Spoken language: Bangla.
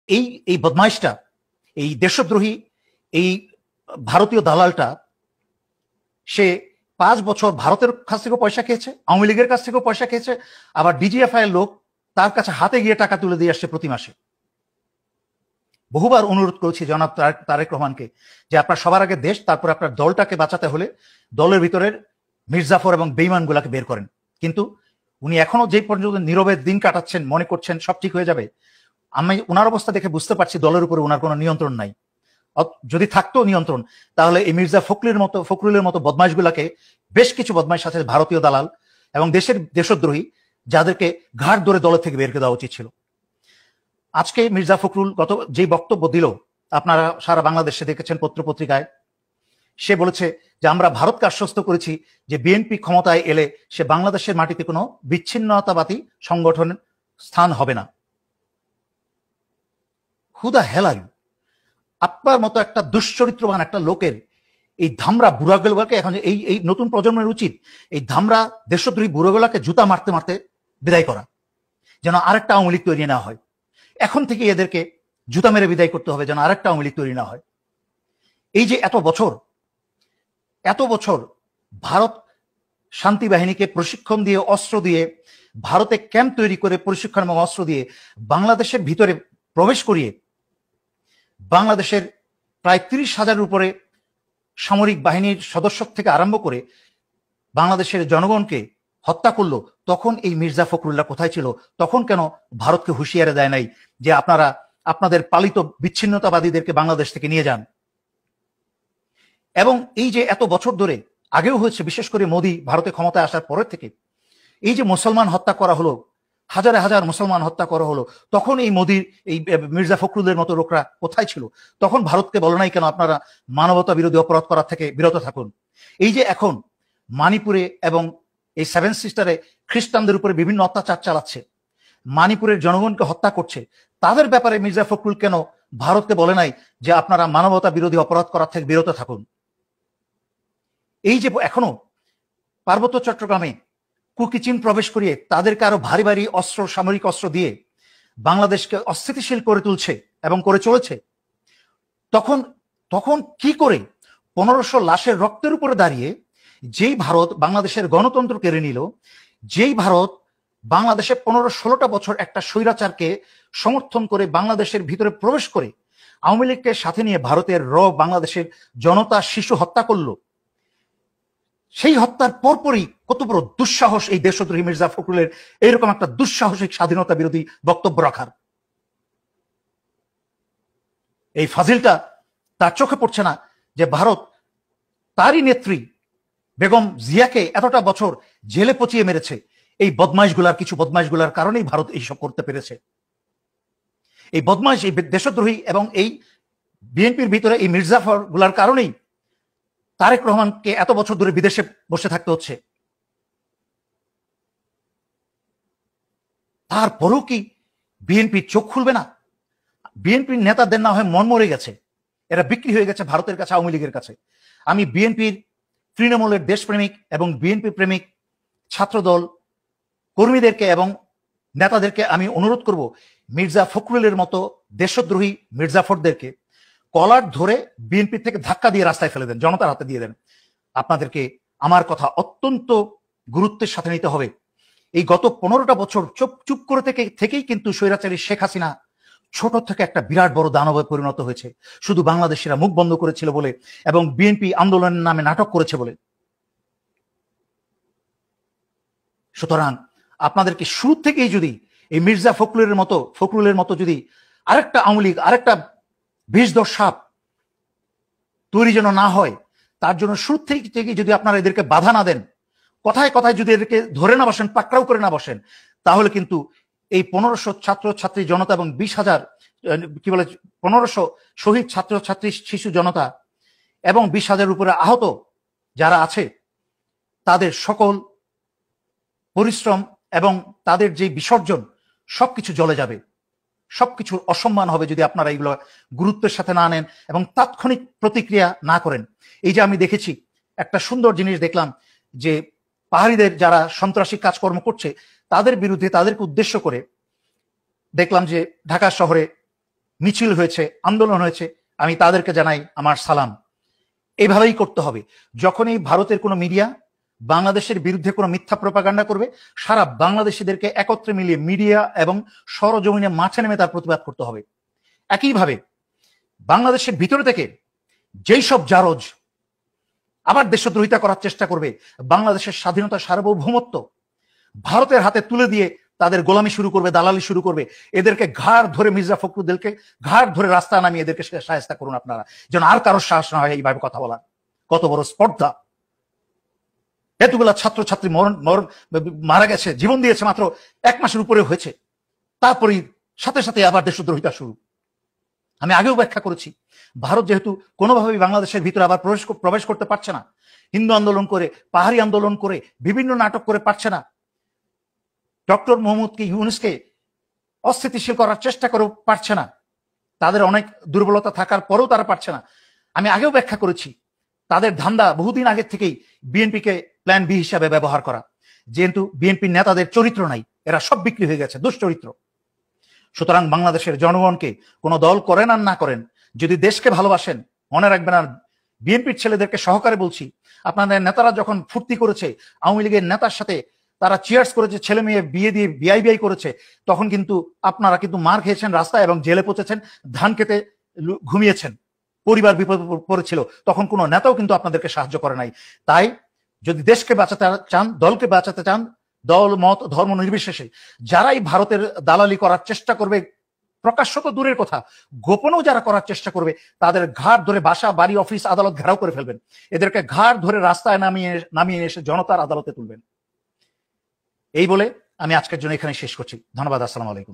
এই এই বদমাইশটা, এই দেশদ্রোহী, এই ভারতীয় দালালটা, সে 5 বছর ভারতের কাছ থেকেও পয়সা খেয়েছে, আওয়ামী লীগের কাছ থেকেও পয়সা খেয়েছে, আবার ডিজিএফআই এর লোক তার কাছে হাতে গিয়ে টাকা তুলে দিয়ে আসছে প্রতি মাসে। বহুবার অনুরোধ করেছি জনাব তারেক রহমানকে যে আপনার সবার আগে দেশ, তারপর আপনার দলটাকে বাঁচাতে হলে দলের ভিতরের মির্জাফর এবং বেইমান গুলাকে বের করেন। কিন্তু উনি এখনো যে পর্যন্ত নীরবে দিন কাটাচ্ছেন, মনে করছেন সব ঠিক হয়ে যাবে। আমি ওনার অবস্থা দেখে বুঝতে পারছি দলের উপরে ওনার কোনো নিয়ন্ত্রণ নাই। যদি থাকতো নিয়ন্ত্রণ, তাহলে এই মির্জা ফখরুলের মতো বদমাইশগুলাকে, বেশ কিছু বদমাইশ আছে ভারতীয় দালাল এবং দেশদ্রোহী, যাদেরকে ঘাট ধরে দলের থেকে বের করে দেওয়া উচিত ছিল। আজকে মির্জা ফখরুল যে বক্তব্য দিল, আপনারা সারা বাংলাদেশে দেখেছেন পত্রপত্রিকায়, সে বলেছে যে আমরা ভারতকে আশ্বস্ত করেছি যে বিএনপি ক্ষমতায় এলে সে বাংলাদেশের মাটিতে কোনো বিচ্ছিন্নতাবাদী সংগঠনের স্থান হবে না। Who the hell are you? আপনার মতো একটা দুশ্চরিত্রবান একটা লোকের এই ধামরা বুড়াগুলোকে এখন এই নতুন প্রজন্মের উচিত এই ধামরা দেশদ্রোহী বুড়াগুলোকে জুতা মারতে মারতে বিদায় করা, যেন আরেকটা আওয়ামী লীগ তৈরি না হয়। এখন থেকে এদেরকে জুতা মেরে বিদায় করতে হবে, যেন আরেকটা আওয়ামী লীগ তৈরি না হয়। এই যে এত বছর ভারত শান্তি বাহিনীকে প্রশিক্ষণ দিয়ে, অস্ত্র দিয়ে, ভারতে ক্যাম্প তৈরি করে প্রশিক্ষণ এবং অস্ত্র দিয়ে বাংলাদেশের ভিতরে প্রবেশ করিয়ে বাংলাদেশের প্রায় 30,000-এর উপরে সামরিক বাহিনীর সদস্য থেকে আরম্ভ করে বাংলাদেশের জনগণকে হত্যা করলো, তখন এই মির্জা ফখরুল্লাহ কোথায় ছিল? তখন কেন ভারতকে হুঁশিয়ারি দেয় নাই যে আপনারা আপনাদের পালিত বিচ্ছিন্নতাবাদীদেরকে বাংলাদেশ থেকে নিয়ে যান? এবং এই যে এত বছর ধরে, আগেও হয়েছে, বিশেষ করে মোদী ভারতে ক্ষমতায় আসার পরের থেকে, এই যে মুসলমান হত্যা করা হলো, হাজারে হাজার মুসলমান হত্যা করা হলো, তখন এই মোদীর এই মির্জা ফখরুলের মতো লোকরা কোথায় ছিল? তখন ভারতকে বলে নাই কেন আপনারা মানবতা বিরোধী অপরাধ করার থেকে বিরত থাকুন? এই যে এখন মানিপুরে এবং এই 7 সিস্টারে খ্রিস্টানদের উপরে বিভিন্ন অত্যাচার চালাচ্ছে, মানিপুরের জনগণকে হত্যা করছে, তাদের ব্যাপারে মির্জা ফখরুল কেন ভারতকে বলে নাই যে আপনারা মানবতা বিরোধী অপরাধ করার থেকে বিরত থাকুন? এই যে এখনো পার্বত্য চট্টগ্রামে কুকিচিন প্রবেশ করিয়ে তাদেরকে আরো ভারী ভারী অস্ত্র, সামরিক অস্ত্র দিয়ে বাংলাদেশকে অস্থিতিশীল করে তুলছে এবং করে চলেছে, তখন কি করে 1500 লাশের রক্তের উপরে দাঁড়িয়ে যেই ভারত বাংলাদেশের গণতন্ত্র কেড়ে নিল, যেই ভারত বাংলাদেশে 15-16টা বছর একটা স্বৈরাচারকে সমর্থন করে বাংলাদেশের ভিতরে প্রবেশ করে আওয়ামী লীগকে সাথে নিয়ে ভারতের বাংলাদেশের জনতা, শিশু হত্যা করলো, সেই হত্যার পরপরই কত বড় দুঃসাহস এই দেশদ্রোহী মির্জা ফখরুলের এরকম একটা দুঃসাহসিক স্বাধীনতা বিরোধী বক্তব্য রাখার। এই ফাজিলটা তার চোখে পড়ছে না যে ভারত তারই নেত্রী বেগম জিয়াকে এতটা বছর জেলে পচিয়ে মেরেছে। এই কিছু বদমাইশগুলার কারণেই ভারত এইসব করতে পেরেছে। এই বদমাইশ, এই দেশদ্রোহী এবং এই বিএনপির ভিতরে এই মির্জাফর গুলার কারণেই তারেক রহমানকে এত বছর ধরে বিদেশে বসে থাকতে হচ্ছে। তারপরেও কি বিএনপি চোখ খুলবে না? বিএনপির নেতাদের না হয় মন মরে গেছে, এরা বিক্রি হয়ে গেছে ভারতের কাছে, আওয়ামী লীগের কাছে। আমি বিএনপির তৃণমূলের দেশপ্রেমিক এবং বিএনপি প্রেমিক ছাত্রদল কর্মীদেরকে এবং নেতাদেরকে আমি অনুরোধ করব, মির্জা ফখরুলের মতো দেশদ্রোহী মির্জাফরদেরকে কলার ধরে বিএনপি থেকে ধাক্কা দিয়ে রাস্তায় ফেলে দেন, জনতার হাতে দিয়ে দেন। আপনাদেরকে আমার কথা অত্যন্ত গুরুত্বের সাথে নিতে হবে। এই গত 15টা বছর চুপ করে থেকেই কিন্তু স্বৈরাচারী শেখ হাসিনা ছোট থেকে একটা বিরাট বড় দানবে পরিণত হয়েছে, শুধু বাংলাদেশিরা মুখ বন্ধ করেছিল বলে এবং বিএনপি আন্দোলনের নামে নাটক করেছে বলে। সুতরাং আপনাদেরকে শুরু থেকেই যদি এই মির্জা ফখরুলের মতো যদি আরেকটা আওয়ামী লীগ, আরেকটা বিষধর সাপ তৈরি যেন না হয়, তার জন্য শুরু থেকে যদি আপনারা এদেরকে বাধা না দেন, কথায় কথায় যদি এদেরকে ধরে না বসেন, পাকড়াও করে না বসেন, তাহলে কিন্তু এই 1500 ছাত্রছাত্রী জনতা এবং 20,000 1500 শহীদ ছাত্রছাত্রী শিশু জনতা এবং 20,000 উপরে আহত যারা আছে, তাদের সকল পরিশ্রম এবং তাদের যে বিসর্জন সবকিছু জ্বলে যাবে, সবকিছুর অসম্মান হবে যদি আপনারা এগুলো গুরুত্বের সাথে না নেন এবং তাৎক্ষণিক প্রতিক্রিয়া না করেন। এই যে আমি দেখেছি একটা সুন্দর জিনিস দেখলাম যে পাহাড়িদের যারা সন্ত্রাসী কাজকর্ম করছে তাদের বিরুদ্ধে, তাদেরকে উদ্দেশ্য করে দেখলাম যে ঢাকা শহরে মিছিল হয়েছে, আন্দোলন হয়েছে, আমি তাদেরকে জানাই আমার সালাম। এইভাবেই করতে হবে। যখনই ভারতের কোনো মিডিয়া বাংলাদেশের বিরুদ্ধে কোনো মিথ্যা প্রপাগান্ডা করবে, সারা বাংলাদেশিদেরকে একত্রে মিলিয়ে মিডিয়া এবং সরজমিনে মাঠে নেমে তার প্রতিবাদ করতে হবে। একইভাবে বাংলাদেশের ভিতরে থেকে যেই সব জারজ আবার দেশদ্রোহিতা করার চেষ্টা করবে, বাংলাদেশের স্বাধীনতা সার্বভৌমত্ব ভারতের হাতে তুলে দিয়ে তাদের গোলামি শুরু করবে, দালালি শুরু করবে, এদেরকে ঘাড় ধরে, মির্জা ফখরুদ্দিনকে ঘাড় ধরে রাস্তা নামিয়ে এদেরকে সাহায্য করুন আপনারা, যেন আর কারোর সাহস না হয় এইভাবে কথা বলার। কত বড় স্পর্ধা! এতগুলা ছাত্রছাত্রী মারা গেছে, জীবন দিয়েছে, মাত্র 1 মাসের উপরে হয়েছে, তারপরেই সাথে সাথে আবার দেশদ্রোহিতা শুরু। আমি আগেও ব্যাখ্যা করেছি, ভারত যেহেতু কোনোভাবেই বাংলাদেশের ভিতরে আবার প্রবেশ করতে পারছে না, হিন্দু আন্দোলন করে, পাহাড়ি আন্দোলন করে, বিভিন্ন নাটক করে পারছে না, ডক্টর মোহাম্মদকে, ইউনূসকে অস্থিতিশীল করার চেষ্টা করেও পারছে না, তাদের অনেক দুর্বলতা থাকার পরেও তারা পারছে না। আমি আগেও ব্যাখ্যা করেছি, তাদের ধান্দা বহুদিন আগে থেকেই বিএনপিকে প্ল্যান বি হিসাবে ব্যবহার করা, যেহেতু বিএনপির নেতাদের চরিত্র নাই, এরা সব বিক্রি হয়ে গেছে, দুশ্চরিত্র। সুতরাং বাংলাদেশের জনগণকে কোনো দল করেন আর না করেন, যদি দেশকে ভালোবাসেন, মনে রাখবেন। আর বিএনপির ছেলেদেরকে সহকারে বলছি, আপনাদের নেতারা যখন ফুর্তি করেছে, আওয়ামী লীগের নেতার সাথে তারা চিয়ার্স করেছে, ছেলে মেয়ে বিয়ে দিয়ে বিআই করেছে, তখন কিন্তু আপনারা কিন্তু মার খেয়েছেন রাস্তায় এবং জেলে পচেছেন, ধান খেতে ঘুমিয়েছেন, পরিবার বিপদ পড়েছিল, তখন কোনো নেতাও কিন্তু আপনাদেরকে সাহায্য করে নাই। তাই যদি দেশকে বাঁচাতে চান, দলকে বাঁচাতে চান, দল মত ধর্ম নির্বিশেষে যারাই ভারতের দালালি করার চেষ্টা করবে, প্রকাশ্য তো দূরের কথা, গোপনেও যারা করার চেষ্টা করবে, তাদের ঘাট ধরে বাসা, বাড়ি, অফিস, আদালত ঘেরাও করে ফেলবেন। এদেরকে ঘাট ধরে রাস্তায় নামিয়ে এসে জনতার আদালতে তুলবেন। এই বলে আমি আজকের জন্য এখানে শেষ করছি। ধন্যবাদ। আসসালামু আলাইকুম।